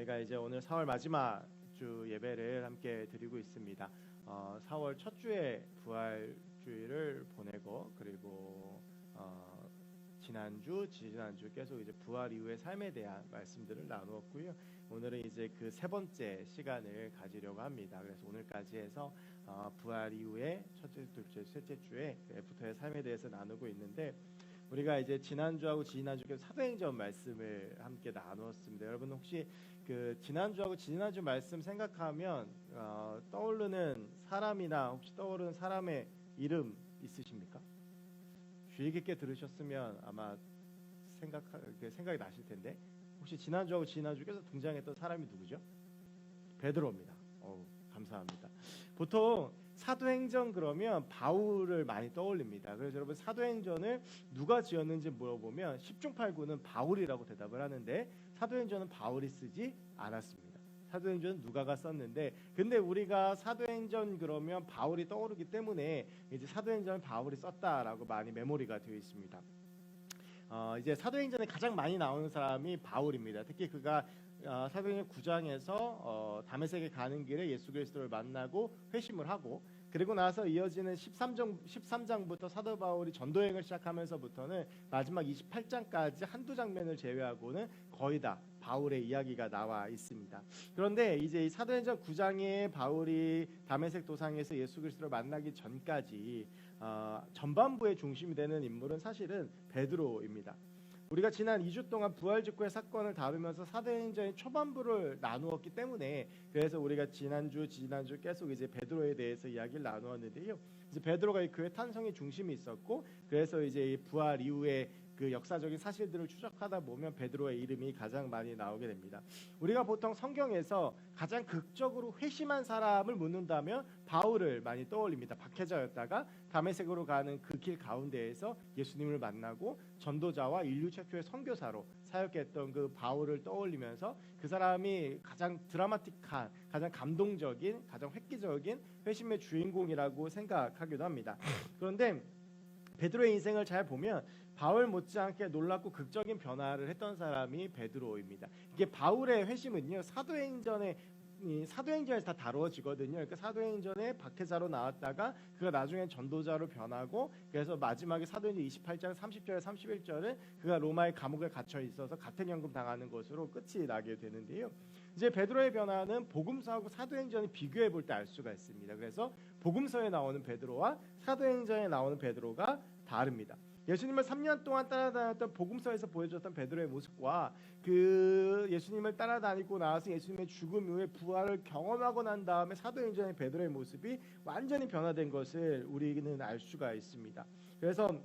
저희가 이제 오늘 4월 마지막 주 예배를 함께 드리고 있습니다. 4월 첫 주에 부활주일을 보내고 그리고 지난주 계속 이제 부활 이후의 삶에 대한 말씀들을 나누었고요. 오늘은 이제 그 세 번째 시간을 가지려고 합니다. 그래서 오늘까지 해서 부활 이후에 첫째, 둘째, 셋째 주에 애프터의 삶에 대해서 나누고 있는데, 우리가 이제 지난주하고 지난주에 사도행전 말씀을 함께 나누었습니다. 여러분 혹시 그 지난주하고 지난주 말씀 생각하면 떠오르는 사람이나 혹시 떠오르는 사람의 이름 있으십니까? 주의 깊게 들으셨으면 아마 생각이 나실 텐데, 혹시 지난주하고 지난주께서 등장했던 사람이 누구죠? 베드로입니다. 감사합니다. 보통 사도행전 그러면 바울을 많이 떠올립니다. 그래서 여러분 사도행전을 누가 지었는지 물어보면 10중 8구는 바울이라고 대답을 하는데, 사도행전은 바울이 쓰지 않았습니다. 사도행전은 누가가 썼는데, 근데 우리가 사도행전 그러면 바울이 떠오르기 때문에 이제 사도행전은 바울이 썼다라고 많이 메모리가 되어 있습니다. 이제 사도행전에 가장 많이 나오는 사람이 바울입니다. 특히 그가 사도행전 9장에서 다메섹에 가는 길에 예수 그리스도를 만나고 회심을 하고, 그리고 나서 이어지는 13장부터 사도 바울이 전도행을 시작하면서부터는 마지막 28장까지 한두 장면을 제외하고는 거의 다 바울의 이야기가 나와 있습니다. 그런데 이제 이 사도행전 9장에 바울이 다메섹 도상에서 예수 그리스도를 만나기 전까지 전반부의 중심이 되는 인물은 사실은 베드로입니다. 우리가 지난 2주 동안 부활 직후의 사건을 다루면서 사도행전의 초반부를 나누었기 때문에, 그래서 우리가 지난주 계속 이제 베드로에 대해서 이야기를 나누었는데요. 이제 베드로가 이 교회 탄성의 중심이 있었고, 그래서 이제 이 부활 이후에 그 역사적인 사실들을 추적하다 보면 베드로의 이름이 가장 많이 나오게 됩니다. 우리가 보통 성경에서 가장 극적으로 회심한 사람을 묻는다면 바울을 많이 떠올립니다. 박해자였다가 다메섹으로 가는 그 길 가운데에서 예수님을 만나고 전도자와 인류 최초의 선교사로 사역했던 그 바울을 떠올리면서 그 사람이 가장 드라마틱한, 가장 감동적인, 가장 획기적인 회심의 주인공이라고 생각하기도 합니다. 그런데 베드로의 인생을 잘 보면 바울 못지않게 놀랍고 극적인 변화를 했던 사람이 베드로입니다. 이게 바울의 회심은요, 사도행전에서 다 다루어지거든요. 그러니까 사도행전에 박해자로 나왔다가 그가 나중에 전도자로 변하고, 그래서 마지막에 사도행전 28장 30절 31절은 그가 로마의 감옥에 갇혀 있어서 가택연금 당하는 것으로 끝이 나게 되는데요. 이제 베드로의 변화는 복음서하고 사도행전을 비교해 볼 때 알 수가 있습니다. 그래서 복음서에 나오는 베드로와 사도행전에 나오는 베드로가 다릅니다. 예수님을 3년 동안 따라다녔던 복음서에서 보여줬던 베드로의 모습과 그 예수님을 따라다니고 나서 예수님의 죽음 이후에 부활을 경험하고 난 다음에 사도행전의 베드로의 모습이 완전히 변화된 것을 우리는 알 수가 있습니다. 그래서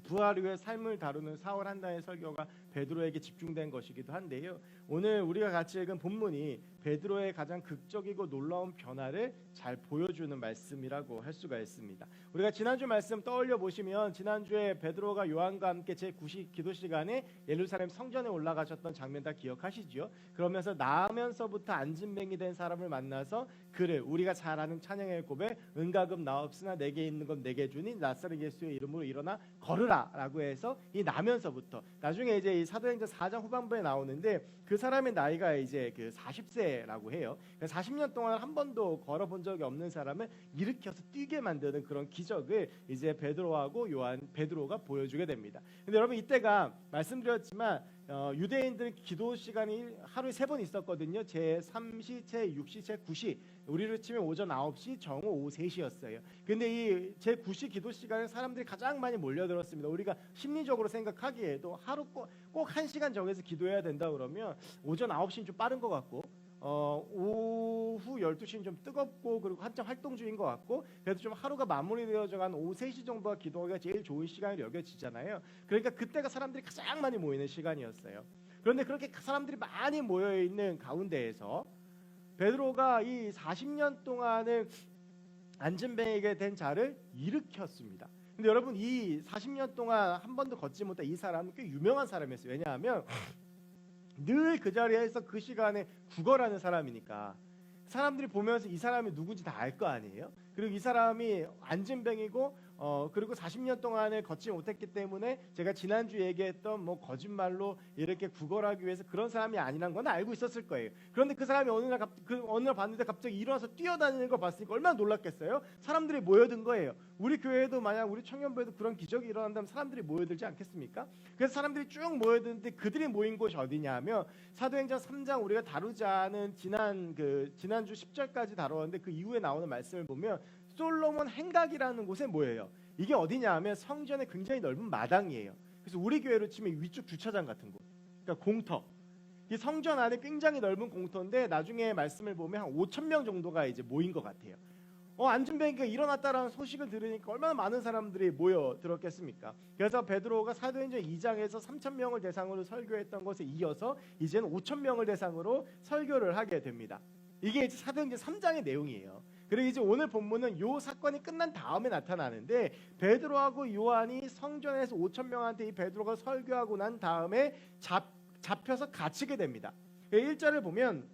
부활 이후의 삶을 다루는 4월 한 달의 설교가 베드로에게 집중된 것이기도 한데요. 오늘 우리가 같이 읽은 본문이 베드로의 가장 극적이고 놀라운 변화를 잘 보여주는 말씀이라고 할 수가 있습니다. 우리가 지난주 말씀 떠올려 보시면, 지난주에 베드로가 요한과 함께 제9시 기도 시간에 예루살렘 성전에 올라가셨던 장면 다 기억하시죠? 그러면서 나면서부터 안진뱅이 된 사람을 만나서 그를, 우리가 잘 아는 찬양의 고백, 은가금 나 없으나 내게 있는 건 내게 주니 나사렛 예수의 이름으로 일어나 걸으라 라고 해서, 이 나면서부터 나중에 이제 이 사도행전 4장 후반부에 나오는데, 그 사람의 나이가 이제 그 40세라고 해요. 40년 동안 한 번도 걸어본 적이 없는 사람을 일으켜서 뛰게 만드는 그런 기적을 이제 베드로가 보여주게 됩니다. 근데 여러분, 이때가 말씀드렸지만 유대인들 기도 시간이 하루에 3번 있었거든요. 제3시, 제6시, 제9시. 우리로 치면 오전 9시, 정오 오후 3시였어요. 근데 이 제9시 기도 시간에 사람들이 가장 많이 몰려들었습니다. 우리가 심리적으로 생각하기에도 하루 꼭 1시간 정해서 기도해야 된다 그러면 오전 9시는 좀 빠른 것 같고, 오후 12시는 좀 뜨겁고, 그리고 한참 활동 중인 것 같고, 그래서 좀 하루가 마무리되어져 간 오후 3시 정도가 기도하기가 제일 좋은 시간으로 여겨지잖아요. 그러니까 그때가 사람들이 가장 많이 모이는 시간이었어요. 그런데 그렇게 사람들이 많이 모여있는 가운데에서 베드로가 이 40년 동안을 안진뱅이게 된 자를 일으켰습니다. 근데 여러분, 이 40년 동안 한 번도 걷지 못한 이 사람은 꽤 유명한 사람이었어요. 왜냐하면 늘 그 자리에서 그 시간에 구걸하는 사람이니까 사람들이 보면서 이 사람이 누군지 다 알 거 아니에요. 그리고 이 사람이 안진뱅이고 그리고 40년 동안을 걷지 못했기 때문에 제가 지난주 얘기했던 뭐 거짓말로 이렇게 구걸하기 위해서 그런 사람이 아니란 건 알고 있었을 거예요. 그런데 그 사람이 어느 날 봤는데 갑자기 일어나서 뛰어다니는 걸 봤으니까 얼마나 놀랐겠어요? 사람들이 모여든 거예요. 우리 교회에도 만약 우리 청년부에도 그런 기적이 일어난다면 사람들이 모여들지 않겠습니까? 그래서 사람들이 쭉 모여드는데 그들이 모인 곳이 어디냐 하면 사도행전 3장 우리가 다루지 않은 지난주 10절까지 다루었는데 그 이후에 나오는 말씀을 보면 솔로몬 행각이라는 곳에 모여요. 이게 어디냐 하면 성전에 굉장히 넓은 마당이에요. 그래서 우리 교회로 치면 위쪽 주차장 같은 곳, 그러니까 공터. 이 성전 안에 굉장히 넓은 공터인데 나중에 말씀을 보면 한 5천 명 정도가 이제 모인 것 같아요. 안준뱅이가 일어났다라는 소식을 들으니까 얼마나 많은 사람들이 모여들었겠습니까? 그래서 베드로가 사도행전 2장에서 3천 명을 대상으로 설교했던 것에 이어서 이제는 5천 명을 대상으로 설교를 하게 됩니다. 이게 이제 사도행전 3장의 내용이에요. 그리고 이제 오늘 본문은 요 사건이 끝난 다음에 나타나는데 베드로하고 요한이 성전에서 5천 명한테 이 베드로가 설교하고 난 다음에 잡혀서 갇히게 됩니다. 1절을 보면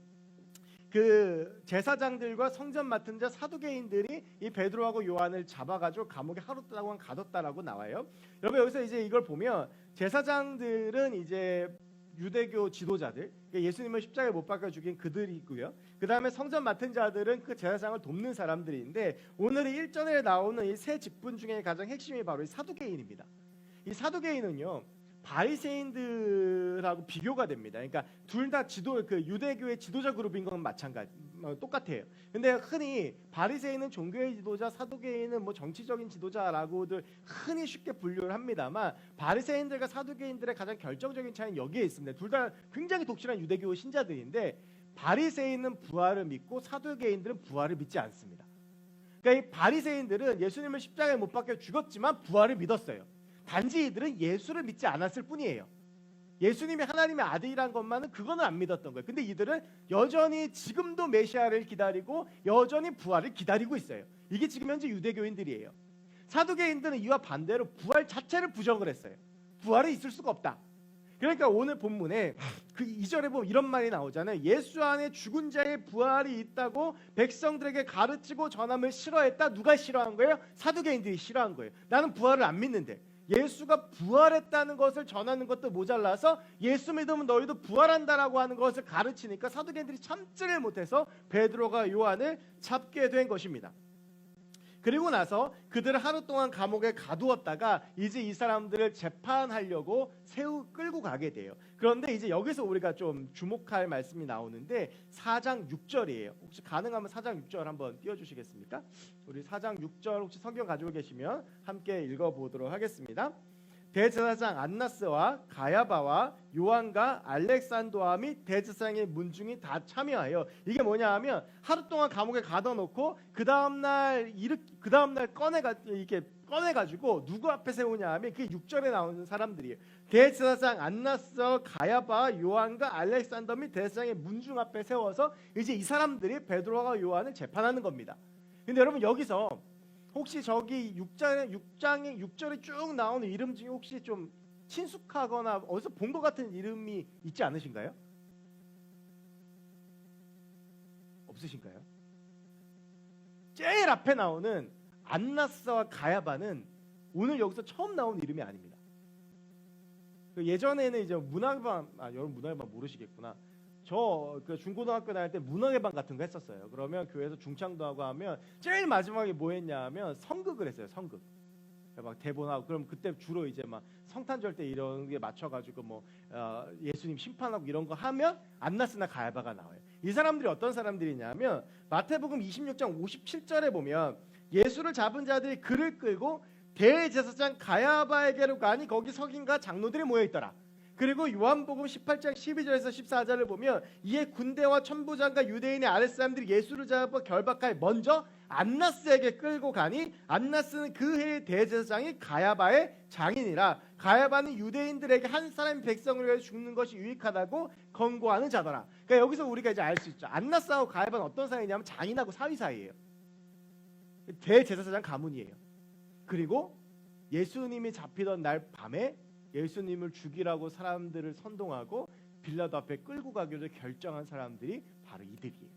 그 제사장들과 성전 맡은 자 사두개인들이 이 베드로하고 요한을 잡아가지고 감옥에 하루 동안 가뒀다라고 나와요. 여러분 여기서 이제 이걸 보면 제사장들은 이제 유대교 지도자들, 예수님을 십자가에 못 박아 죽인 그들이고요. 그 다음에 성전 맡은 자들은 그 제사장을 돕는 사람들인데 오늘 1절에 나오는 이 세 직분 중에 가장 핵심이 바로 이 사두개인입니다. 이 사두개인은요 바리새인들하고 비교가 됩니다. 그러니까 둘 다 유대교의 지도자 그룹인 건 마찬가지, 똑같아요. 근데 흔히 바리새인은 종교의 지도자, 사두개인은 뭐 정치적인 지도자라고들 흔히 쉽게 분류를 합니다만 바리새인들과 사두개인들의 가장 결정적인 차이는 여기에 있습니다. 둘 다 굉장히 독실한 유대교 신자들인데 바리새인은 부활을 믿고 사두개인들은 부활을 믿지 않습니다. 그러니까 이 바리새인들은 예수님을 십자가에 못 박혀 죽었지만 부활을 믿었어요. 단지 이들은 예수를 믿지 않았을 뿐이에요. 예수님이 하나님의 아들이란 것만은 그거는 안 믿었던 거예요. 근데 이들은 여전히 지금도 메시아를 기다리고 여전히 부활을 기다리고 있어요. 이게 지금 현재 유대교인들이에요. 사두개인들은 이와 반대로 부활 자체를 부정을 했어요. 부활은 있을 수가 없다. 그러니까 오늘 본문에 그 2절에 보면 이런 말이 나오잖아요. 예수 안에 죽은 자의 부활이 있다고 백성들에게 가르치고 전함을 싫어했다. 누가 싫어한 거예요? 사두개인들이 싫어한 거예요. 나는 부활을 안 믿는데 예수가 부활했다는 것을 전하는 것도 모자라서 예수 믿으면 너희도 부활한다라고 하는 것을 가르치니까 사두개인들이 참지를 못해서 베드로가 요한을 잡게 된 것입니다. 그리고 나서 그들을 하루 동안 감옥에 가두었다가 이제 이 사람들을 재판하려고 끌고 가게 돼요. 그런데 이제 여기서 우리가 좀 주목할 말씀이 나오는데 4장 6절이에요. 혹시 가능하면 4장 6절 한번 띄워주시겠습니까? 우리 4장 6절 혹시 성경 가지고 계시면 함께 읽어보도록 하겠습니다. 대제사장 안나스와 가야바와 요한과 알렉산더와 및 대제사장의 문중이 다 참여하여 이게 뭐냐 하면 하루 동안 감옥에 가둬놓고 그 다음날 꺼내가지고 누구 앞에 세우냐 하면 그게 6절에 나오는 사람들이에요. 대제사장 안나스, 가야바, 요한과 알렉산더 및 대제사장의 문중 앞에 세워서 이제 이 사람들이 베드로와 요한을 재판하는 겁니다. 근데 여러분 여기서 혹시 저기 6장에 6절에 쭉 나오는 이름 중에 혹시 좀 친숙하거나 어디서 본 것 같은 이름이 있지 않으신가요? 없으신가요? 제일 앞에 나오는 안나스와 가야바는 오늘 여기서 처음 나온 이름이 아닙니다. 예전에는 이제 문학예반, 여러분 문학예반 모르시겠구나. 저 중고등학교 다닐 때 문학예반 같은 거 했었어요. 그러면 교회에서 중창도 하고 하면 제일 마지막에 뭐 했냐 하면 성극을 했어요. 성극. 막 대본하고 그럼 그때 주로 이제 막 성탄절 때 이런 게 맞춰가지고 뭐 예수님 심판하고 이런 거 하면 안나스나 가야바가 나와요. 이 사람들이 어떤 사람들이냐면 마태복음 26장 57절에 보면 예수를 잡은 자들이 그를 끌고 대제사장 가야바에게로 가니 거기 석인과 장로들이 모여 있더라. 그리고 요한복음 18장 12절에서 14절을 보면 이에 군대와 천부장과 유대인의 아랫사람들이 예수를 잡아 결박하여 먼저 안나스에게 끌고 가니 안나스는 그 해의 대제사장이 가야바의 장인이라. 가야바는 유대인들에게 한 사람이 백성을 위해 죽는 것이 유익하다고 권고하는 자더라. 그러니까 여기서 우리가 이제 알 수 있죠. 안나스하고 가야바는 어떤 사이냐면 장인하고 사위 사이예요. 대제사장 가문이에요. 그리고 예수님이 잡히던 날 밤에 예수님을 죽이라고 사람들을 선동하고 빌라도 앞에 끌고 가기로 결정한 사람들이 바로 이들이에요.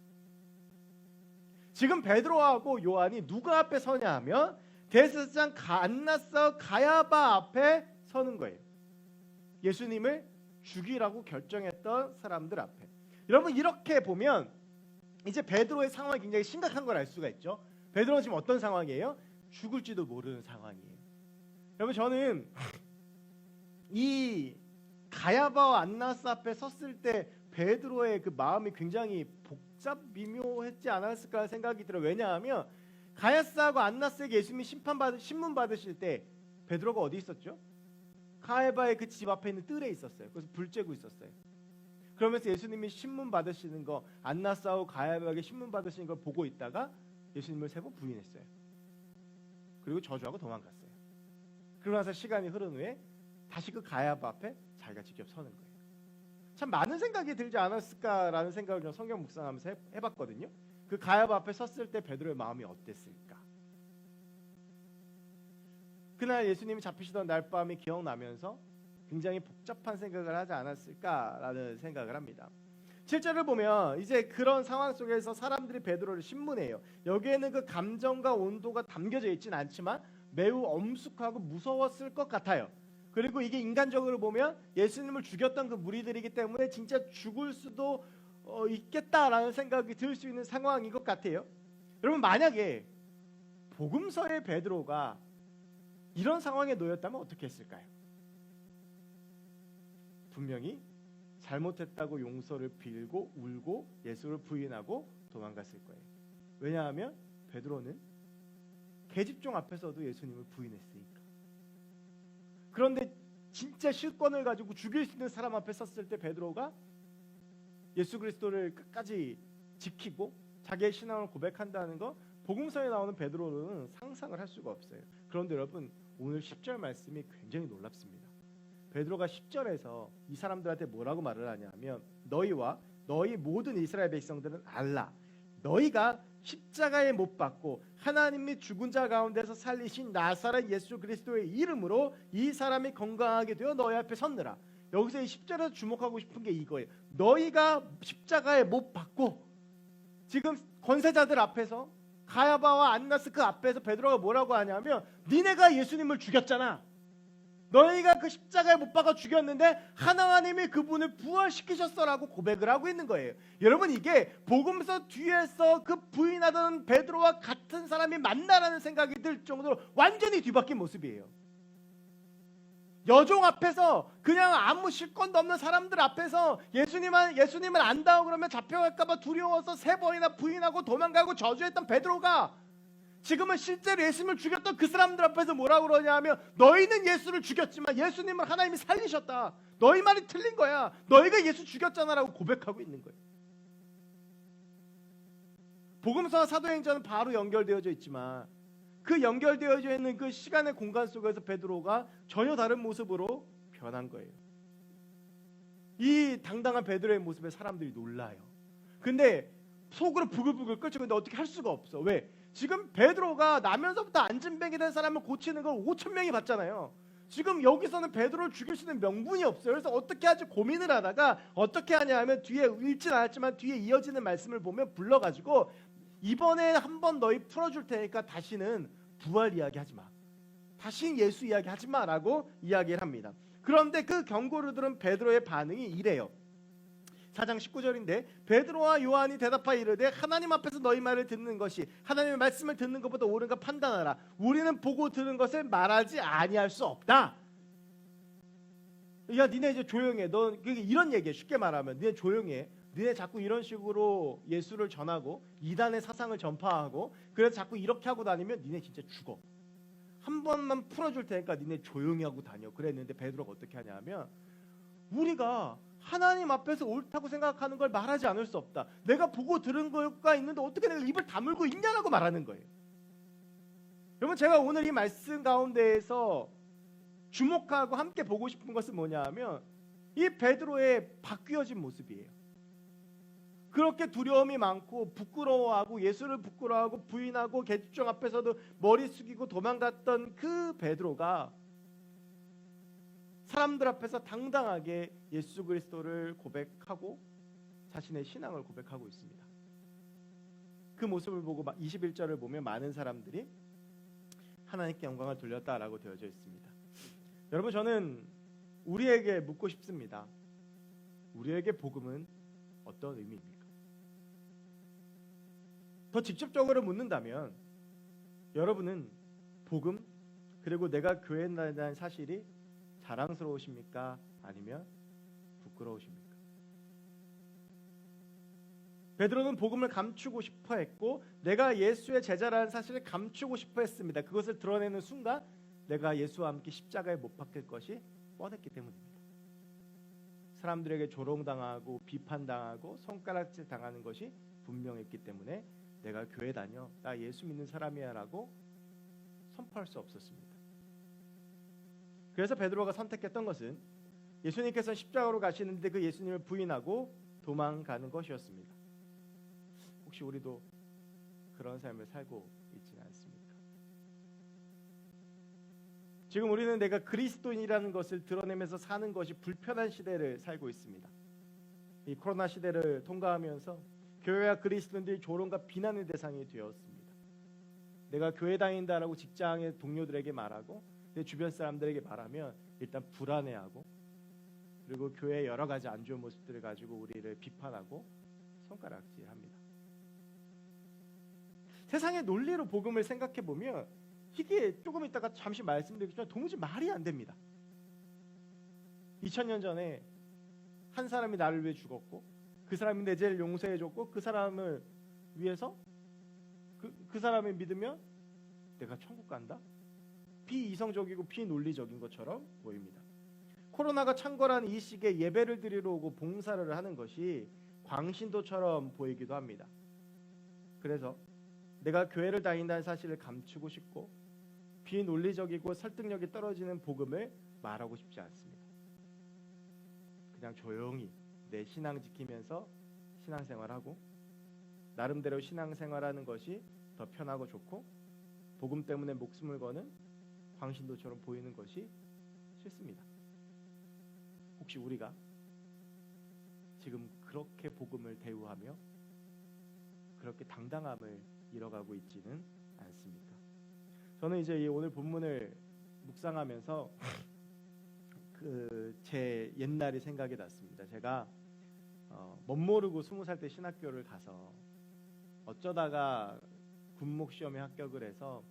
지금 베드로하고 요한이 누구 앞에 서냐 하면 대제사장 안나스와 가야바 앞에 서는 거예요. 예수님을 죽이라고 결정했던 사람들 앞에. 여러분 이렇게 보면 이제 베드로의 상황이 굉장히 심각한 걸 알 수가 있죠. 베드로는 지금 어떤 상황이에요? 죽을지도 모르는 상황이에요. 여러분 저는 이 가야바와 안나스 앞에 섰을 때 베드로의 그 마음이 굉장히 복잡 미묘했지 않았을까 생각이 들어요. 왜냐하면 가야스하고 안나스에게 예수님이 신문 받으실 때 베드로가 어디 있었죠? 가야바의 그 집 앞에 있는 뜰에 있었어요. 그래서 불 쬐고 있었어요. 그러면서 예수님이 신문 받으시는 거, 안나스하고 가야바에게 신문 받으시는 걸 보고 있다가 예수님을 3번 부인했어요. 그리고 저주하고 도망갔어요. 그러고 나서 시간이 흐른 후에 다시 그 가야바 앞에 자기가 직접 서는 거예요. 참 많은 생각이 들지 않았을까라는 생각을 좀 성경 묵상하면서 해봤거든요. 그 가야바 앞에 섰을 때 베드로의 마음이 어땠을까? 그날 예수님이 잡히시던 날 밤이 기억나면서 굉장히 복잡한 생각을 하지 않았을까라는 생각을 합니다. 7절을 보면 이제 그런 상황 속에서 사람들이 베드로를 신문해요. 여기에는 그 감정과 온도가 담겨져 있지는 않지만 매우 엄숙하고 무서웠을 것 같아요. 그리고 이게 인간적으로 보면 예수님을 죽였던 그 무리들이기 때문에 진짜 죽을 수도 있겠다라는 생각이 들 수 있는 상황인 것 같아요. 여러분 만약에 복음서의 베드로가 이런 상황에 놓였다면 어떻게 했을까요? 분명히 잘못했다고 용서를 빌고 울고 예수를 부인하고 도망갔을 거예요. 왜냐하면 베드로는 계집종 앞에서도 예수님을 부인했으니까. 그런데 진짜 실권을 가지고 죽일 수 있는 사람 앞에 섰을 때 베드로가 예수 그리스도를 끝까지 지키고 자기의 신앙을 고백한다는 거 복음서에 나오는 베드로는 상상을 할 수가 없어요. 그런데 여러분 오늘 10절 말씀이 굉장히 놀랍습니다. 베드로가 10절에서 이 사람들한테 뭐라고 말을 하냐면 너희와 너희 모든 이스라엘 백성들은 알라. 너희가 십자가에 못 박고 하나님이 죽은 자 가운데서 살리신 나사렛 예수 그리스도의 이름으로 이 사람이 건강하게 되어 너희 앞에 섰느라. 여기서 이 10절에서 주목하고 싶은 게 이거예요. 너희가 십자가에 못 박고 지금 권세자들 앞에서 가야바와 안나스 그 앞에서 베드로가 뭐라고 하냐면 니네가 예수님을 죽였잖아. 너희가 그 십자가에 못 박아 죽였는데 하나님이 그분을 부활시키셨어라고 고백을 하고 있는 거예요. 여러분 이게 복음서 뒤에서 그 부인하던 베드로와 같은 사람이 맞나라는 생각이 들 정도로 완전히 뒤바뀐 모습이에요. 여종 앞에서 그냥 아무 실권도 없는 사람들 앞에서 예수님을 안다고 그러면 잡혀갈까봐 두려워서 3번이나 부인하고 도망가고 저주했던 베드로가 지금은 실제로 예수님을 죽였던 그 사람들 앞에서 뭐라고 그러냐 하면 너희는 예수를 죽였지만 예수님을 하나님이 살리셨다. 너희 말이 틀린 거야. 너희가 예수 죽였잖아라고 고백하고 있는 거예요. 복음서와 사도행전은 바로 연결되어져 있지만 그 연결되어져 있는 그 시간의 공간 속에서 베드로가 전혀 다른 모습으로 변한 거예요. 이 당당한 베드로의 모습에 사람들이 놀라요. 근데 속으로 부글부글 끓죠. 근데 어떻게 할 수가 없어. 왜? 지금 베드로가 나면서부터 안진뱅이 된 사람을 고치는 걸 5,000명이 봤잖아요. 지금 여기서는 베드로를 죽일 수 있는 명분이 없어요. 그래서 어떻게 하지 고민을 하다가 어떻게 하냐 하면 뒤에 읽진 않았지만 뒤에 이어지는 말씀을 보면 불러가지고 이번에 한번 너희 풀어줄 테니까 다시는 부활 이야기 하지 마. 다시는 예수 이야기 하지 마라고 이야기를 합니다. 그런데 그 경고를 들은 베드로의 반응이 이래요. 4장 19절인데 베드로와 요한이 대답하여 이르되 하나님 앞에서 너희 말을 듣는 것이 하나님의 말씀을 듣는 것보다 옳은가 판단하라. 우리는 보고 들은 것을 말하지 아니할 수 없다. 야 니네 이제 조용해. 너 이런 얘기해. 쉽게 말하면 니네 조용해. 니네 자꾸 이런 식으로 예수를 전하고 이단의 사상을 전파하고 그래서 자꾸 이렇게 하고 다니면 니네 진짜 죽어. 한 번만 풀어줄 테니까 니네 조용히 하고 다녀. 그랬는데 베드로가 어떻게 하냐 하면 우리가 하나님 앞에서 옳다고 생각하는 걸 말하지 않을 수 없다. 내가 보고 들은 거가 있는데 어떻게 내가 입을 다물고 있냐라고 말하는 거예요. 여러분 제가 오늘 이 말씀 가운데에서 주목하고 함께 보고 싶은 것은 뭐냐 하면 이 베드로의 바뀌어진 모습이에요. 그렇게 두려움이 많고 부끄러워하고 예수를 부끄러워하고 부인하고 계집종 앞에서도 머리 숙이고 도망갔던 그 베드로가 사람들 앞에서 당당하게 예수 그리스도를 고백하고 자신의 신앙을 고백하고 있습니다. 그 모습을 보고 21절을 보면 많은 사람들이 하나님께 영광을 돌렸다라고 되어져 있습니다. 여러분, 저는 우리에게 묻고 싶습니다. 우리에게 복음은 어떤 의미입니까? 더 직접적으로 묻는다면 여러분은 복음 그리고 내가 교회에 다닌다는 사실이 자랑스러우십니까? 아니면 부끄러우십니까? 베드로는 복음을 감추고 싶어 했고 내가 예수의 제자라는 사실을 감추고 싶어 했습니다. 그것을 드러내는 순간 내가 예수와 함께 십자가에 못 박힐 것이 뻔했기 때문입니다. 사람들에게 조롱당하고 비판당하고 손가락질 당하는 것이 분명했기 때문에 내가 교회 다녀, 나 예수 믿는 사람이야 라고 선포할 수 없었습니다. 그래서 베드로가 선택했던 것은 예수님께서 십자가로 가시는데 그 예수님을 부인하고 도망가는 것이었습니다. 혹시 우리도 그런 삶을 살고 있지는 않습니까? 지금 우리는 내가 그리스도인이라는 것을 드러내면서 사는 것이 불편한 시대를 살고 있습니다. 이 코로나 시대를 통과하면서 교회와 그리스도인들이 조롱과 비난의 대상이 되었습니다. 내가 교회 다닌다라고 직장의 동료들에게 말하고 내 주변 사람들에게 말하면 일단 불안해하고 그리고 교회의 여러 가지 안 좋은 모습들을 가지고 우리를 비판하고 손가락질합니다. 세상의 논리로 복음을 생각해 보면 이게 조금 이따가 잠시 말씀드리겠지만 도무지 말이 안 됩니다. 2000년 전에 한 사람이 나를 위해 죽었고 그 사람이 내 죄를 용서해 줬고 그 사람을 위해서 그 사람을 믿으면 내가 천국 간다? 비이성적이고 비논리적인 것처럼 보입니다. 코로나가 창궐한 이 시기에 예배를 드리러 오고 봉사를 하는 것이 광신도처럼 보이기도 합니다. 그래서 내가 교회를 다닌다는 사실을 감추고 싶고 비논리적이고 설득력이 떨어지는 복음을 말하고 싶지 않습니다. 그냥 조용히 내 신앙 지키면서 신앙생활하고 나름대로 신앙생활하는 것이 더 편하고 좋고 복음 때문에 목숨을 거는 광신도처럼 보이는 것이 싫습니다. 혹시 우리가 지금 그렇게 복음을 대우하며 그렇게 당당함을 잃어가고 있지는 않습니까? 저는 이제 이 오늘 본문을 묵상하면서 제 옛날이 생각이 났습니다. 제가 멋모르고 20살 때 신학교를 가서 어쩌다가 군목 시험에 합격을 해서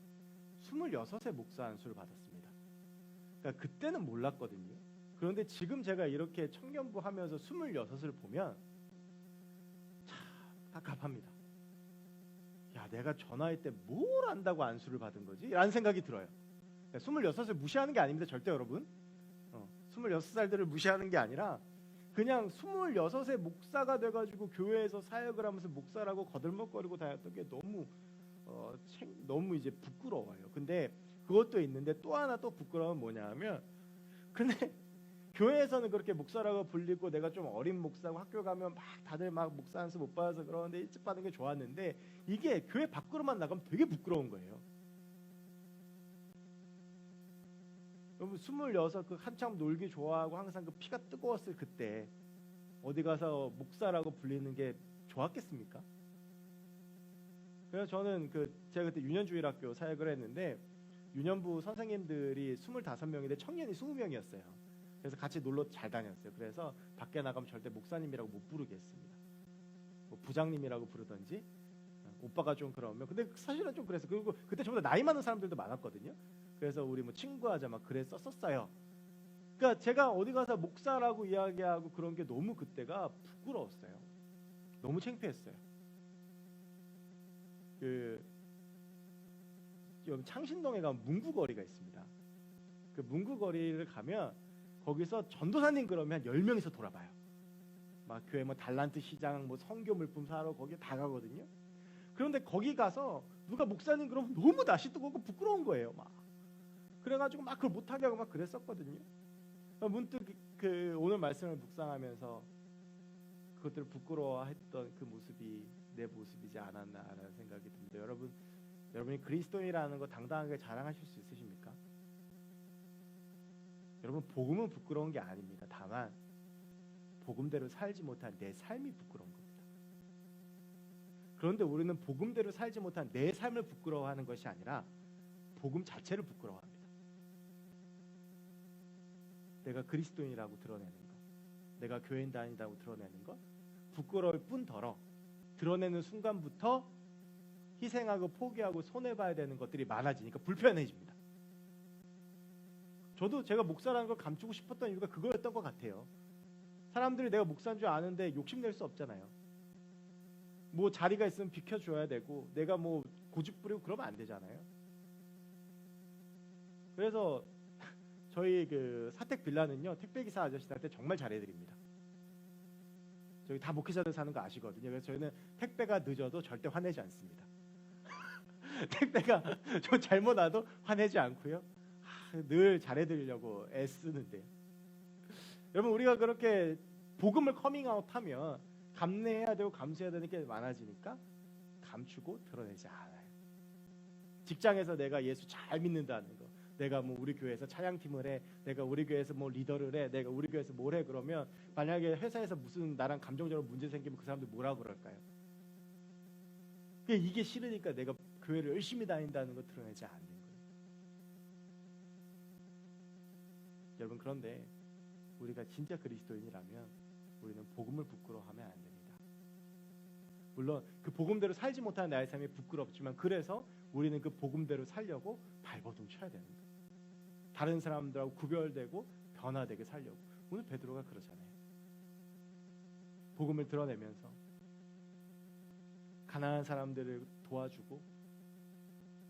26의 목사 안수를 받았습니다. 그러니까 그때는 몰랐거든요. 그런데 지금 제가 이렇게 청년부 하면서 26을 보면 참 갑갑합니다. 야, 내가 저 나이 때 뭘 안다고 안수를 받은 거지? 라는 생각이 들어요. 그러니까 26을 무시하는 게 아닙니다. 절대 여러분. 26살들을 무시하는 게 아니라 그냥 26의 목사가 돼가지고 교회에서 사역을 하면서 목사라고 거들먹거리고 다녔던 게 너무 이제 부끄러워요. 근데 그것도 있는데 또 하나 또 부끄러운 뭐냐면 근데 교회에서는 그렇게 목사라고 불리고 내가 좀 어린 목사고 학교 가면 막 다들 막 목사 안수 못 받아서 그러는데 일찍 받는 게 좋았는데 이게 교회 밖으로만 나가면 되게 부끄러운 거예요. 여러분 26 그 한참 놀기 좋아하고 항상 그 피가 뜨거웠을 그때 어디 가서 목사라고 불리는 게 좋았겠습니까? 그래서 저는 제가 그때 유년주일학교 사역을 했는데 유년부 선생님들이 25명인데 청년이 20명이었어요. 그래서 같이 놀러 잘 다녔어요. 그래서 밖에 나가면 절대 목사님이라고 못 부르겠습니다. 뭐 부장님이라고 부르던지 오빠가 좀 그러면 근데 사실은 좀 그랬어요. 그리고 그때 저보다 나이 많은 사람들도 많았거든요. 그래서 우리 뭐 친구하자 막 그래 썼었어요. 그러니까 제가 어디 가서 목사라고 이야기하고 그런 게 너무 그때가 부끄러웠어요. 너무 창피했어요. 창신동에 가면 문구거리가 있습니다. 그 문구거리를 가면 거기서 전도사님 그러면 한 10명이서 돌아봐요. 막 교회 뭐 달란트 시장 뭐 성교 물품 사러 거기 다 가거든요. 그런데 거기 가서 누가 목사님 그러면 너무 낯이 뜨겁고 부끄러운 거예요. 막 그래가지고 막 그걸 못하게 하고 막 그랬었거든요. 문득 오늘 말씀을 묵상하면서 그것들을 부끄러워했던 그 모습이 내 모습이지 않았나라는 생각이 듭니다. 여러분이 그리스도인이라는 거 당당하게 자랑하실 수 있으십니까? 여러분 복음은 부끄러운 게 아닙니다. 다만 복음대로 살지 못한 내 삶이 부끄러운 겁니다. 그런데 우리는 복음대로 살지 못한 내 삶을 부끄러워하는 것이 아니라 복음 자체를 부끄러워합니다. 내가 그리스도인이라고 드러내는 것, 내가 교인 다닌다고 드러내는 것 부끄러울 뿐더러 드러내는 순간부터 희생하고 포기하고 손해봐야 되는 것들이 많아지니까 불편해집니다. 저도 제가 목사라는 걸 감추고 싶었던 이유가 그거였던 것 같아요. 사람들이 내가 목사인 줄 아는데 욕심낼 수 없잖아요. 뭐 자리가 있으면 비켜줘야 되고 내가 뭐 고집 부리고 그러면 안 되잖아요. 그래서 저희 그 사택 빌라는요, 택배기사 아저씨들한테 정말 잘해드립니다. 저기 다 목회자들 사는 거 아시거든요. 그래서 저희는 택배가 늦어도 절대 화내지 않습니다. 택배가 좀 잘못 와도 화내지 않고요. 늘 잘해드리려고 애쓰는데요. 여러분, 우리가 그렇게 복음을 커밍아웃하면 감내해야 되고 감수해야 되는 게 많아지니까 감추고 드러내지 않아요. 직장에서 내가 예수 잘 믿는다는 거, 내가 뭐 우리 교회에서 찬양팀을 해, 내가 우리 교회에서 뭐 리더를 해, 내가 우리 교회에서 뭘 해, 그러면 만약에 회사에서 무슨 나랑 감정적으로 문제 생기면 그 사람들 뭐라 그럴까요? 이게 싫으니까 내가 교회를 열심히 다닌다는 거 드러내지 않는 거예요. 여러분, 그런데 우리가 진짜 그리스도인이라면 우리는 복음을 부끄러워하면 안 됩니다. 물론 그 복음대로 살지 못하는 나의 삶이 부끄럽지만 그래서 우리는 그 복음대로 살려고 발버둥 쳐야 되는 거예요. 다른 사람들하고 구별되고 변화되게 살려고. 오늘 베드로가 그러잖아요. 복음을 드러내면서 가난한 사람들을 도와주고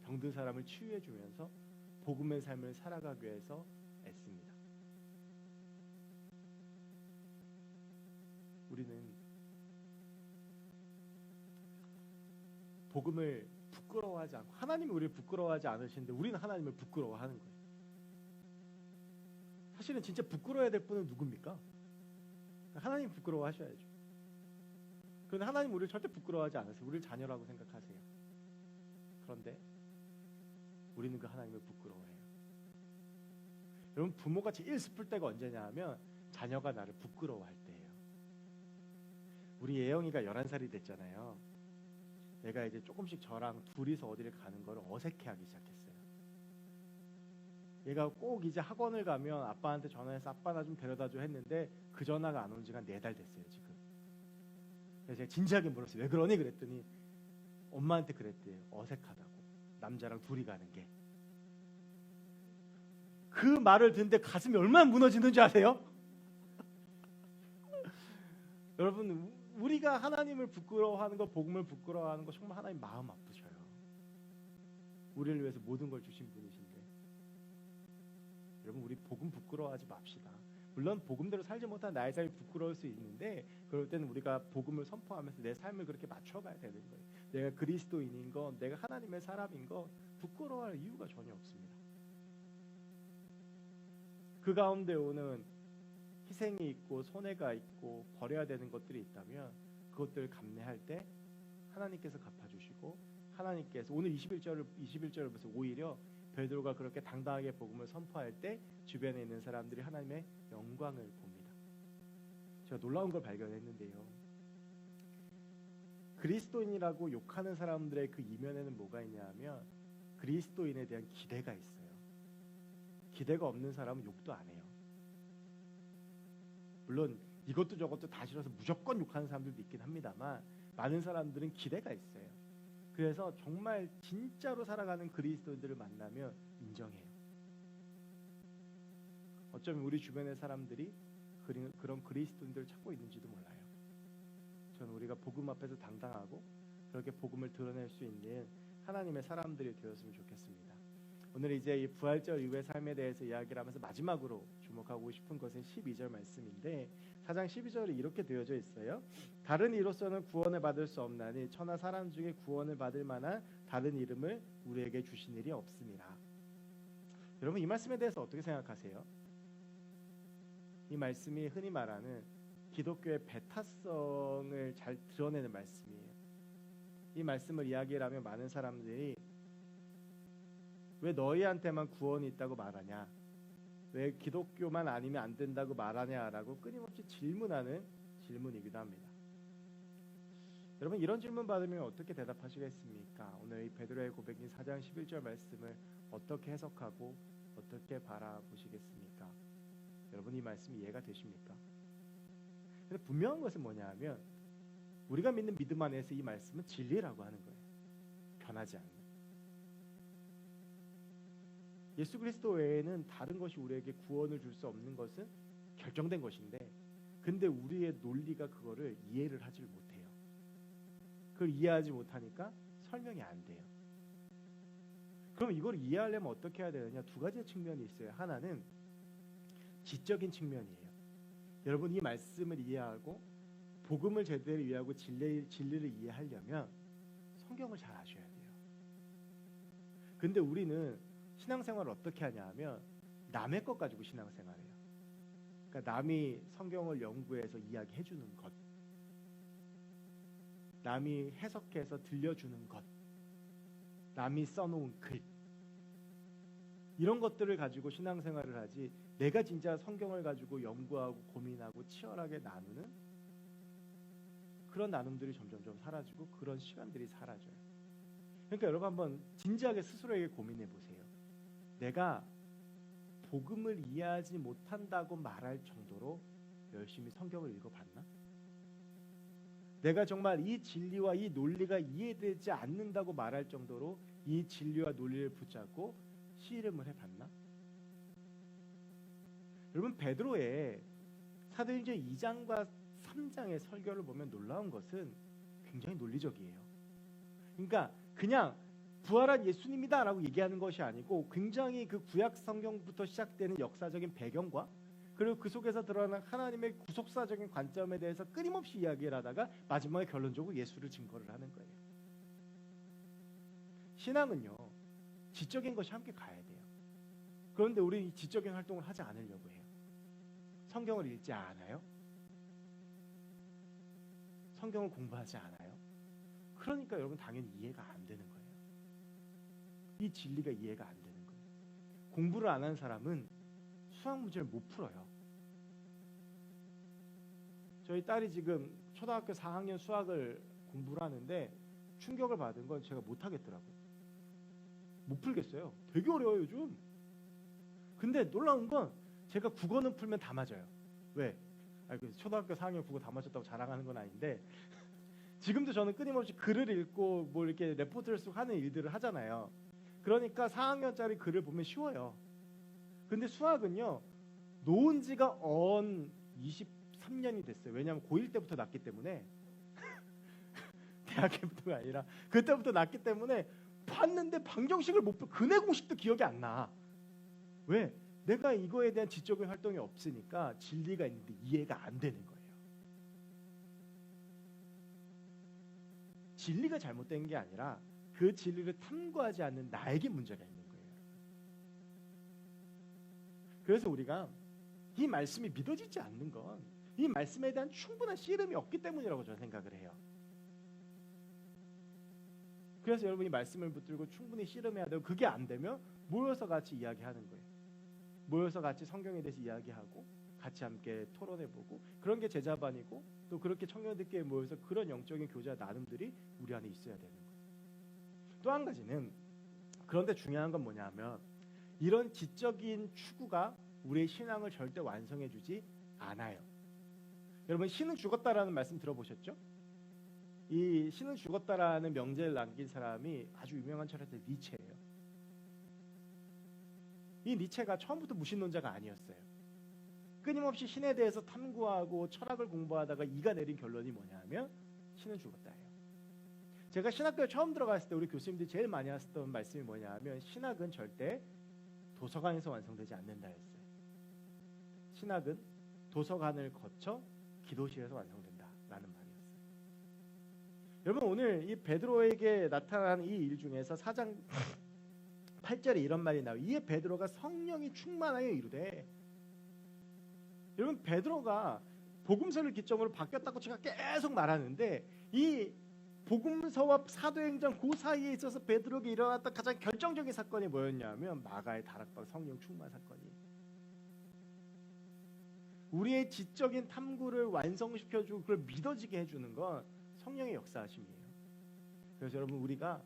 병든 사람을 치유해 주면서 복음의 삶을 살아가기 위해서 애씁니다. 우리는 복음을 부끄러워하지 않고, 하나님이 우리를 부끄러워하지 않으시는데 우리는 하나님을 부끄러워하는 거예요. 사실은 진짜 부끄러워야 될 분은 누굽니까? 하나님 부끄러워하셔야죠. 그런데 하나님 우리를 절대 부끄러워하지 않으세요. 우리를 자녀라고 생각하세요. 그런데 우리는 그 하나님을 부끄러워해요. 여러분, 부모가 제일 슬플 때가 언제냐 하면 자녀가 나를 부끄러워할 때예요. 우리 예영이가 11살이 됐잖아요. 얘가 이제 조금씩 저랑 둘이서 어디를 가는 걸 어색해하기 시작했어요. 얘가 꼭 이제 학원을 가면 아빠한테 전화해서 아빠 나 좀 데려다줘 했는데 그 전화가 안 온 지가 4달 됐어요 지금. 그래서 제가 진지하게 물었어요. 왜 그러니? 그랬더니 엄마한테 그랬대요. 어색하다고. 남자랑 둘이 가는 게. 그 말을 듣는데 가슴이 얼마나 무너지는 줄 아세요? 여러분, 우리가 하나님을 부끄러워하는 거, 복음을 부끄러워하는 거 정말 하나님 마음 아프셔요. 우리를 위해서 모든 걸 주신 분이신데 여러분, 우리 복음 부끄러워하지 맙시다. 물론 복음대로 살지 못한 나의 삶이 부끄러울 수 있는데 그럴 때는 우리가 복음을 선포하면서 내 삶을 그렇게 맞춰가야 되는 거예요. 내가 그리스도인인 거, 내가 하나님의 사람인 거 부끄러워할 이유가 전혀 없습니다. 그 가운데 오는 희생이 있고 손해가 있고 버려야 되는 것들이 있다면 그것들을 감내할 때 하나님께서 갚아주시고, 하나님께서 오늘 21절을 보면서 오히려 베드로가 그렇게 당당하게 복음을 선포할 때 주변에 있는 사람들이 하나님의 영광을 봅니다. 제가 놀라운 걸 발견했는데요. 그리스도인이라고 욕하는 사람들의 그 이면에는 뭐가 있냐 하면 그리스도인에 대한 기대가 있어요. 기대가 없는 사람은 욕도 안 해요. 물론 이것도 저것도 다 싫어서 무조건 욕하는 사람들도 있긴 합니다만 많은 사람들은 기대가 있어요. 그래서 정말 진짜로 살아가는 그리스도인들을 만나면 인정해요. 어쩌면 우리 주변의 사람들이 그런 그리스도인들을 찾고 있는지도 몰라요. 저는 우리가 복음 앞에서 당당하고 그렇게 복음을 드러낼 수 있는 하나님의 사람들이 되었으면 좋겠습니다. 오늘 이제 이 부활절 이후의 삶에 대해서 이야기를 하면서 마지막으로 주목하고 싶은 것은 12절 말씀인데 4장 12절에 이렇게 되어져 있어요. 다른 이로서는 구원을 받을 수 없나니 천하 사람 중에 구원을 받을 만한 다른 이름을 우리에게 주신 일이 없습니다. 여러분, 이 말씀에 대해서 어떻게 생각하세요? 이 말씀이 흔히 말하는 기독교의 배타성을 잘 드러내는 말씀이에요. 이 말씀을 이야기를 하면 많은 사람들이 왜 너희한테만 구원이 있다고 말하냐, 왜 기독교만 아니면 안 된다고 말하냐라고 끊임없이 질문하는 질문이기도 합니다. 여러분 이런 질문 받으면 어떻게 대답하시겠습니까? 오늘 이 베드로의 고백인 4장 11절 말씀을 어떻게 해석하고 어떻게 바라보시겠습니까? 여러분 이 말씀 이해가 되십니까? 근데 분명한 것은 뭐냐 하면 우리가 믿는 믿음 안에서 이 말씀은 진리라고 하는 거예요. 변하지 않는. 예수 그리스도 외에는 다른 것이 우리에게 구원을 줄 수 없는 것은 결정된 것인데, 근데 우리의 논리가 그거를 이해를 하질 못해요. 그걸 이해하지 못하니까 설명이 안 돼요. 그럼 이걸 이해하려면 어떻게 해야 되느냐? 두 가지의 측면이 있어요. 하나는 지적인 측면이에요. 여러분 이 말씀을 이해하고 복음을 제대로 이해하고 진리를 이해하려면 성경을 잘 아셔야 돼요. 근데 우리는 신앙생활을 어떻게 하냐 하면 남의 것 가지고 신앙생활해요. 그러니까 남이 성경을 연구해서 이야기해 주는 것, 남이 해석해서 들려주는 것, 남이 써놓은 글, 이런 것들을 가지고 신앙생활을 하지, 내가 진짜 성경을 가지고 연구하고 고민하고 치열하게 나누는 그런 나눔들이 점점점 사라지고 그런 시간들이 사라져요. 그러니까 여러분 한번 진지하게 스스로에게 고민해 보세요. 내가 복음을 이해하지 못한다고 말할 정도로 열심히 성경을 읽어봤나? 내가 정말 이 진리와 이 논리가 이해되지 않는다고 말할 정도로 이 진리와 논리를 붙잡고 씨름을 해봤나? 여러분 베드로의 사도행전 2장과 3장의 설교를 보면 놀라운 것은 굉장히 논리적이에요. 그러니까 그냥 부활한 예수님이다라고 얘기하는 것이 아니고 굉장히 그 구약 성경부터 시작되는 역사적인 배경과 그리고 그 속에서 드러나는 하나님의 구속사적인 관점에 대해서 끊임없이 이야기를 하다가 마지막에 결론적으로 예수를 증거를 하는 거예요. 신앙은요, 지적인 것이 함께 가야 돼요. 그런데 우리는 이 지적인 활동을 하지 않으려고 해요. 성경을 읽지 않아요? 성경을 공부하지 않아요? 그러니까 여러분 당연히 이해가 안 되는 거예요. 이 진리가 이해가 안 되는 거예요. 공부를 안 한 사람은 수학 문제를 못 풀어요. 저희 딸이 지금 초등학교 4학년 수학을 공부를 하는데 충격을 받은 건 제가 못 하겠더라고요. 못 풀겠어요. 되게 어려워요 요즘. 근데 놀라운 건 제가 국어는 풀면 다 맞아요. 왜? 초등학교 4학년 국어 다 맞췄다고 자랑하는 건 아닌데 지금도 저는 끊임없이 글을 읽고 뭐 이렇게 레포트를 쓰고 하는 일들을 하잖아요. 그러니까 4학년짜리 글을 보면 쉬워요. 근데 수학은요, 놓은 지가 23년이 됐어요. 왜냐하면 고1 때부터 났기 때문에 대학교부터가 아니라 그때부터 났기 때문에 봤는데 방정식을 못 풀, 근해 공식도 기억이 안 나. 왜? 내가 이거에 대한 지적인 활동이 없으니까 진리가 있는데 이해가 안 되는 거예요. 진리가 잘못된 게 아니라 그 진리를 탐구하지 않는 나에게 문제가 있는 거예요. 그래서 우리가 이 말씀이 믿어지지 않는 건 이 말씀에 대한 충분한 씨름이 없기 때문이라고 저는 생각을 해요. 그래서 여러분이 말씀을 붙들고 충분히 씨름해야 되고, 그게 안 되면 모여서 같이 이야기하는 거예요. 모여서 같이 성경에 대해서 이야기하고 같이 함께 토론해보고, 그런 게 제자반이고 또 그렇게 청년들끼리 모여서 그런 영적인 교제 나눔들이 우리 안에 있어야 되는 거예요. 또 한 가지는, 그런데 중요한 건 뭐냐면 이런 지적인 추구가 우리의 신앙을 절대 완성해주지 않아요. 여러분 신은 죽었다라는 말씀 들어보셨죠? 이 신은 죽었다라는 명제를 남긴 사람이 아주 유명한 철학자 니체예요. 이 니체가 처음부터 무신론자가 아니었어요. 끊임없이 신에 대해서 탐구하고 철학을 공부하다가 이가 내린 결론이 뭐냐면 신은 죽었다예요. 제가 신학교에 처음 들어갔을 때 우리 교수님들이 제일 많이 하셨던 말씀이 뭐냐면 신학은 절대 도서관에서 완성되지 않는다였어요. 신학은 도서관을 거쳐 기도실에서 완성된다라는 말이었어요. 여러분 오늘 이 베드로에게 나타난 이 일 중에서 4장 8절에 이런 말이 나와요. 이에 베드로가 성령이 충만하여 이르되, 여러분 베드로가 복음서를 기점으로 바뀌었다고 제가 계속 말하는데 이 복음서와 사도행전 그 사이에 있어서 베드로에게 일어났던 가장 결정적인 사건이 뭐였냐면 마가의 다락방 성령 충만 사건이에요. 우리의 지적인 탐구를 완성시켜주고 그걸 믿어지게 해주는 건 성령의 역사하심이에요. 그래서 여러분 우리가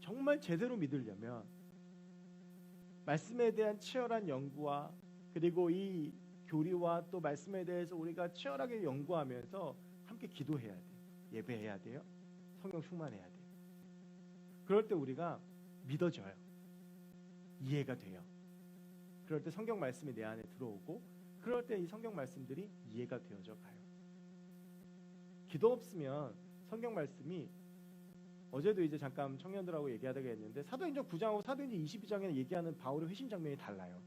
정말 제대로 믿으려면 말씀에 대한 치열한 연구와 그리고 이 교리와 또 말씀에 대해서 우리가 치열하게 연구하면서 함께 기도해야 돼요. 예배해야 돼요. 성령 충만해야 돼요. 그럴 때 우리가 믿어져요. 이해가 돼요. 그럴 때 성경 말씀이 내 안에 들어오고 그럴 때 이 성경 말씀들이 이해가 되어져 가요. 기도 없으면 성경 말씀이 어제도 이제 잠깐 청년들하고 얘기하다가 했는데 사도행전 9장하고 사도행전 22장에 얘기하는 바울의 회심 장면이 달라요.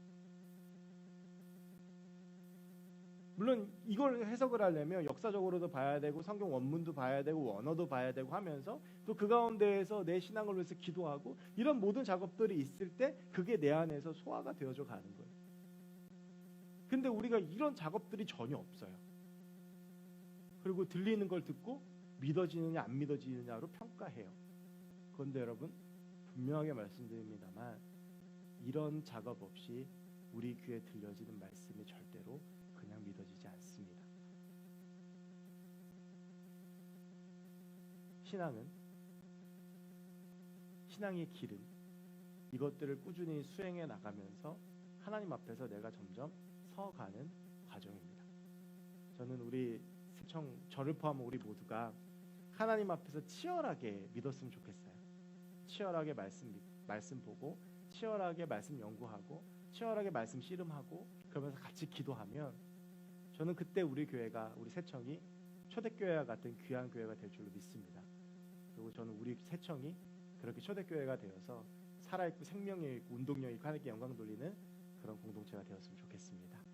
물론 이걸 해석을 하려면 역사적으로도 봐야 되고 성경 원문도 봐야 되고 원어도 봐야 되고 하면서 또 그 가운데에서 내 신앙을 위해서 기도하고 이런 모든 작업들이 있을 때 그게 내 안에서 소화가 되어져 가는 거예요. 근데 우리가 이런 작업들이 전혀 없어요. 그리고 들리는 걸 듣고 믿어지느냐 안 믿어지느냐로 평가해요. 그런데 여러분 분명하게 말씀드립니다만 이런 작업 없이 우리 귀에 들려지는 말씀이 절대로 그냥 믿어지지 않습니다. 신앙의 길은 이것들을 꾸준히 수행해 나가면서 하나님 앞에서 내가 점점 서가는 과정입니다. 저는 우리 저를 포함한 우리 모두가 하나님 앞에서 치열하게 믿었으면 좋겠어요. 치열하게 말씀 보고 치열하게 말씀 연구하고 치열하게 말씀 씨름하고 그러면서 같이 기도하면 저는 그때 우리 교회가 우리 새청이 초대교회와 같은 귀한 교회가 될 줄로 믿습니다. 그리고 저는 우리 새청이 그렇게 초대교회가 되어서 살아있고 생명력 있고 운동력 있고 하나님께 영광 돌리는 그런 공동체가 되었으면 좋겠습니다.